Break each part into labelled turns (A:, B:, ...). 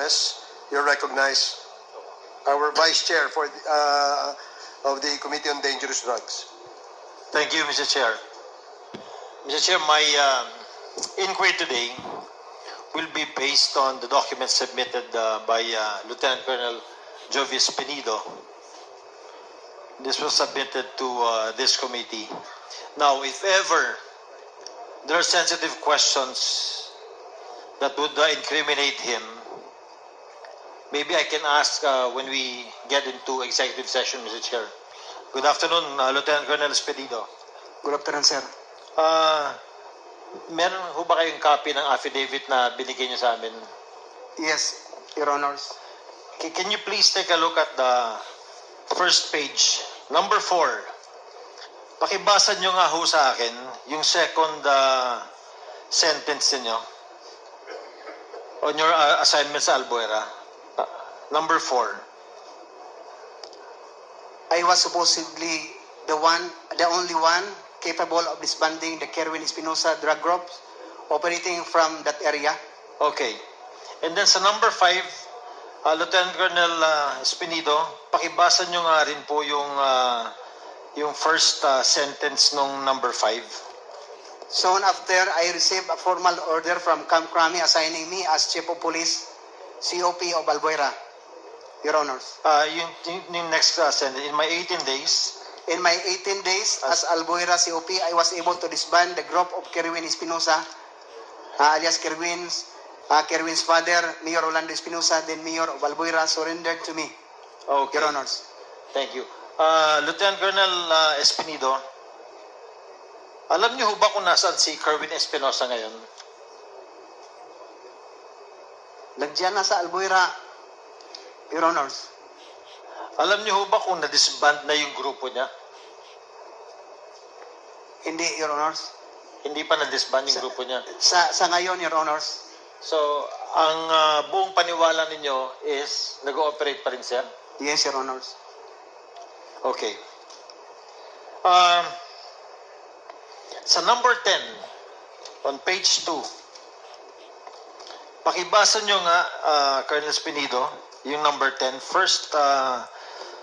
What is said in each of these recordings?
A: Gomez, you're recognized. Our Vice Chair for of the Committee on Dangerous Drugs.
B: Thank you, Mr. Chair. Mr. Chair, my inquiry today will be based on the documents submitted by Lieutenant Colonel Jovis Penido. This was submitted to this committee. Now, if ever there are sensitive questions that would incriminate him, maybe I can ask when we get into executive session, Mr. Chair. Good afternoon, Lieutenant Colonel Penido.
C: Good afternoon, sir.
B: Meron ho ba kayong copy ng affidavit na binigay niyo sa amin?
C: Yes, Your Honors.
B: Can you please take a look at the first page, number 4. Pakibasa niyo nga ho sa akin yung second sentence niyo on your assignment sa Albuera. Number 4.
C: I was supposedly the only one capable of disbanding the Kerwin Espinosa drug group operating from that area.
B: Okay. And then sa number 5, Lieutenant Colonel Espinido, pakibasa nyo nga rin po yung first sentence nung number 5.
C: Soon after, I received a formal order from Camp Crami assigning me as Chief of Police, COP of Albuera, Your Honors.
B: Yung next sentence, in my 18 days,
C: in my 18 days as Albuera COP, I was able to disband the group of Kerwin Espinosa, alias Kerwin's father, Mayor Orlando Espinosa, then Mayor of Albuera, surrendered to me.
B: Okay.
C: Your Honors.
B: Thank you. Lieutenant Colonel Espinido, alam niyo ho ba kung nasaan si Kerwin Espinosa ngayon?
C: Nandiyan na sa Albuera, Your Honors.
B: Alam niyo ho ba kung na-disband na yung grupo niya?
C: Hindi, Your Honors.
B: Hindi pa na-disband yung grupo niya?
C: Sa ngayon, Your Honors.
B: So, ang buong paniwala ninyo is nag-ooperate pa rin siya?
C: Yes, Your Honors.
B: Okay. Sa number 10, on page 2, pakibasa nyo nga, Colonel Espinido, yung number 10, first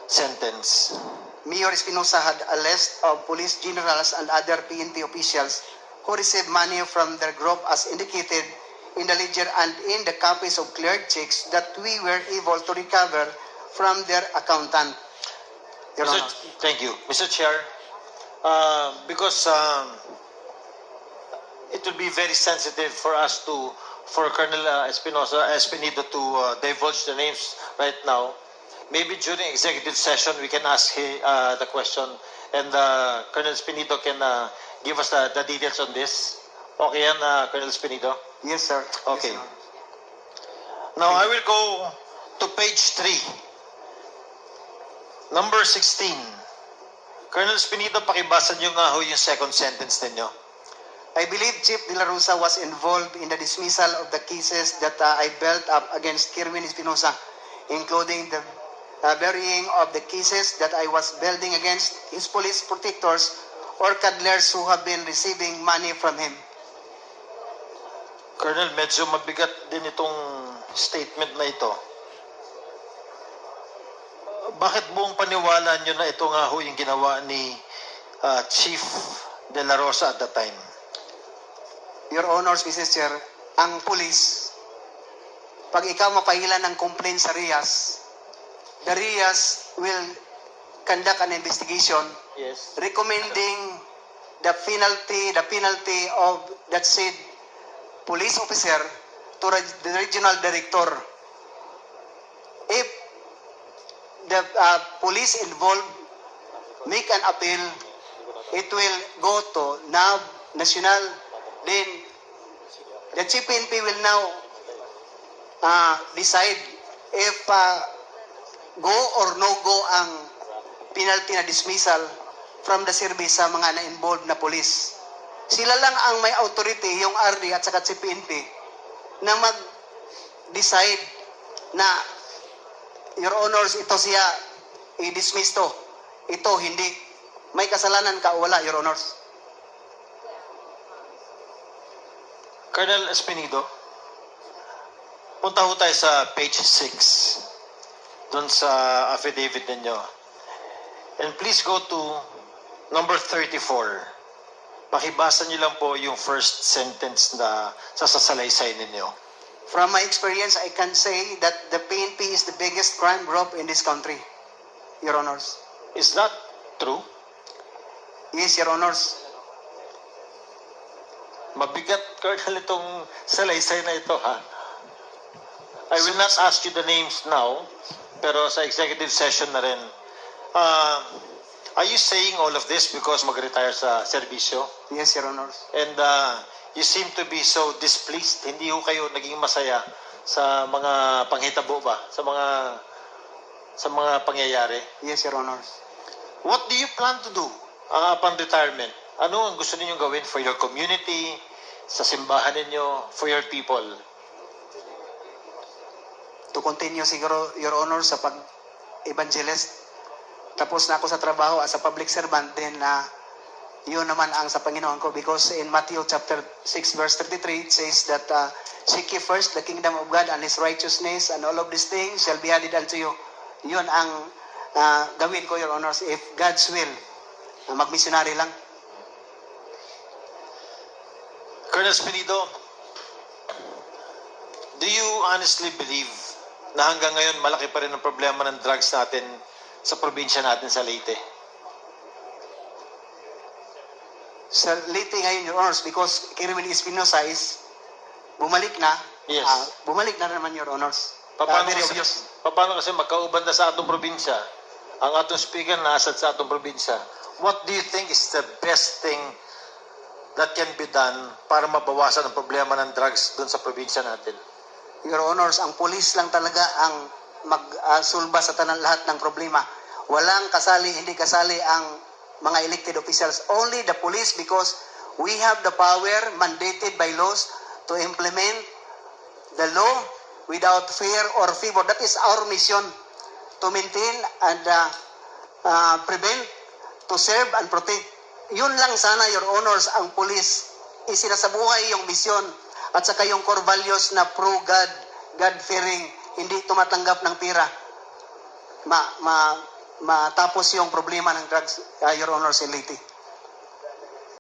B: sentence.
C: Mayor Espinosa had a list of police generals and other PNP officials who received money from their group as indicated in the ledger and in the copies of cleared checks that we were able to recover from their accountant.
B: Thank you. Mr. Chair, because it will be very sensitive for us for Colonel Espinido to divulge the names right now. Maybe during executive session, we can ask the question and Colonel Espinido can give us the details on this. Okay yan, Colonel Espinido?
C: Yes, sir.
B: Okay.
C: Yes,
B: Now, I will go to page 3. Number 16. Colonel Espinido, pakibasa niyo nga ho yung second sentence ninyo.
C: I believe Chief De La Rosa was involved in the dismissal of the cases that I built up against Kerwin Espinosa, including the burying of the cases that I was building against his police protectors or cuddlers who have been receiving money from him.
B: Colonel, medyo mabigat din itong statement na ito. Bakit buong paniwala nyo na ito nga ho yung ginawa ni Chief De La Rosa at the time?
C: Your Honors, Mr. Chair, ang police, pag ikaw mapahilan ng complaint sa RIAS, the RIAS will conduct an investigation.
B: Yes.
C: Recommending the penalty of that said police officer to the regional director. If the police involved make an appeal, it will go to NAB, National, then the Chief PNP will now decide if go or no go ang penalty na dismissal from the service sa mga na-involved na police. Sila lang ang may authority, yung RD at saka si PNP, na mag-decide na, Your Honors, ito siya i-dismiss to. Ito, hindi. May kasalanan ka o wala, Your Honors?
B: Colonel Espinido, Punta ho tayo sa page 6, doon sa affidavit ninyo. And please go to number 34. Pakibasa niyo lang po yung first sentence na sasalaysay ninyo.
C: From my experience, I can say that the PNP is the biggest crime group in this country, Your Honors.
B: Is that true?
C: Yes, Your Honors.
B: Mabigat, Colonel, itong salaysay na ito, ha? I will not ask you the names now, pero sa executive session na rin. Are you saying all of this because mag-retire sa serbisyo?
C: Yes, Your Honors.
B: And you seem to be so displeased. Hindi ho kayo naging masaya sa mga panghitabo ba? Sa mga pangyayari?
C: Yes, Your Honors.
B: What do you plan to do upon retirement? Ano ang gusto ninyong gawin for your community, sa simbahan ninyo, for your people?
C: To continue siguro, Your Honor, sa pag-evangelist. Tapos na ako sa trabaho as a public servant, then yun naman ang sa Panginoon ko. Because in Matthew chapter 6 verse 33, it says that seek ye first the kingdom of God and His righteousness, and all of these things shall be added unto you. Yun ang gawin ko, Your Honors, if God's will. Mag-missionary lang.
B: Colonel Espinido, do you honestly believe na hanggang ngayon malaki pa rin ang problema ng drugs natin sa probinsya natin sa Leyte?
C: Sa Leyte ngayon, Your Honors, because Kirwin Espinosa is bumalik na.
B: Yes.
C: Bumalik na naman, Your Honors.
B: Paano
C: Very
B: kasi,
C: obvious.
B: paano kasi magkaubanda sa atong probinsya? Ang atong speaker nasa sa atong probinsya. What do you think is the best thing that can be done para mabawasan ang problema ng drugs doon sa probinsya natin?
C: Your Honors, ang pulis lang talaga ang magsulba sa lahat ng problema. Walang kasali, hindi kasali ang mga elected officials. Only the police, because we have the power mandated by laws to implement the law without fear or favor. That is our mission, to maintain and prevent, to serve and protect. Yun lang sana, Your Honors, ang police isinasabuhay yung mission at saka yung core values na pro-God, God-fearing, hindi tumatanggap ng pira. Matapos yung problema ng drugs, Your Honors, in Leyte.